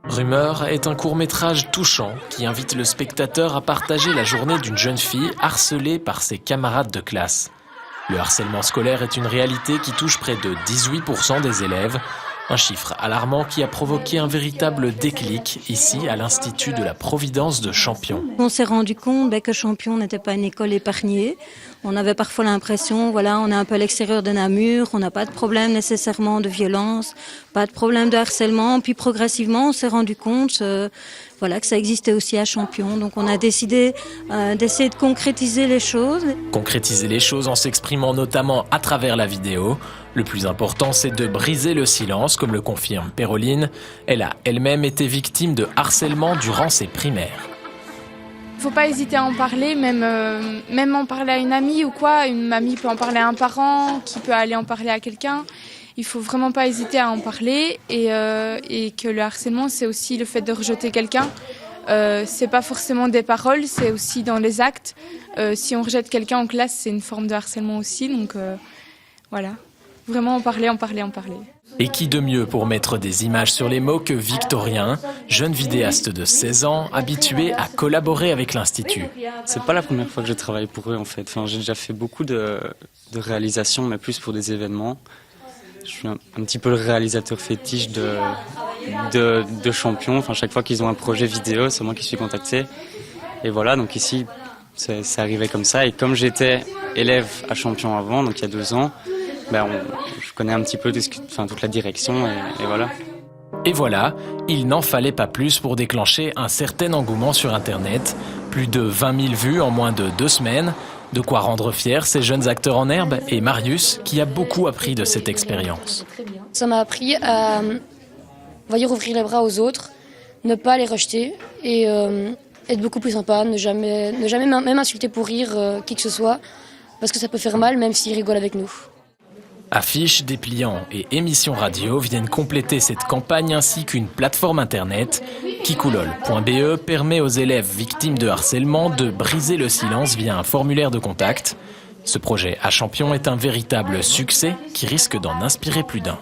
Rumeur est un court-métrage touchant qui invite le spectateur à partager la journée d'une jeune fille harcelée par ses camarades de classe. Le harcèlement scolaire est une réalité qui touche près de 18% des élèves, un chiffre alarmant qui a provoqué un véritable déclic ici à l'Institut de la Providence de Champion. On s'est rendu compte que Champion n'était pas une école épargnée. On avait parfois l'impression, on est un peu à l'extérieur de Namur, on n'a pas de problème nécessairement de violence, pas de problème de harcèlement. Puis progressivement, on s'est rendu compte que ça existait aussi à Champion. Donc on a décidé d'essayer de concrétiser les choses. Concrétiser les choses en s'exprimant notamment à travers la vidéo. Le plus important, c'est de briser le silence, comme le confirme Péroline. Elle a elle-même été victime de harcèlement durant ses primaires. Il ne faut pas hésiter à en parler, même en parler à une amie ou quoi. Une amie peut en parler à un parent, qui peut aller en parler à quelqu'un. Il ne faut vraiment pas hésiter à en parler et que le harcèlement, c'est aussi le fait de rejeter quelqu'un. C'est pas forcément des paroles, c'est aussi dans les actes. Si on rejette quelqu'un en classe, c'est une forme de harcèlement aussi. Donc voilà, vraiment en parler. Et qui de mieux pour mettre des images sur les mots que Victorien, jeune vidéaste de 16 ans, habitué à collaborer avec l'Institut. C'est pas la première fois que je travaille pour eux en fait. J'ai déjà fait beaucoup de réalisations, mais plus pour des événements. Je suis un petit peu le réalisateur fétiche de Champion. Chaque fois qu'ils ont un projet vidéo, c'est moi qui suis contacté. Et voilà, donc ici, c'est arrivé comme ça. Et comme j'étais élève à Champion avant, donc il y a 2 ans, je connais un petit peu toute la direction et voilà. Et voilà, il n'en fallait pas plus pour déclencher un certain engouement sur Internet. Plus de 20 000 vues en moins de 2 semaines. De quoi rendre fiers ces jeunes acteurs en herbe et Marius, qui a beaucoup appris de cette expérience. Ça m'a appris à ouvrir les bras aux autres, ne pas les rejeter et être beaucoup plus sympa, ne jamais même insulter pour rire qui que ce soit, parce que ça peut faire mal même s'ils rigolent avec nous. Affiches, dépliants et émissions radio viennent compléter cette campagne ainsi qu'une plateforme internet. Kikoulol.be permet aux élèves victimes de harcèlement de briser le silence via un formulaire de contact. Ce projet à Champion est un véritable succès qui risque d'en inspirer plus d'un.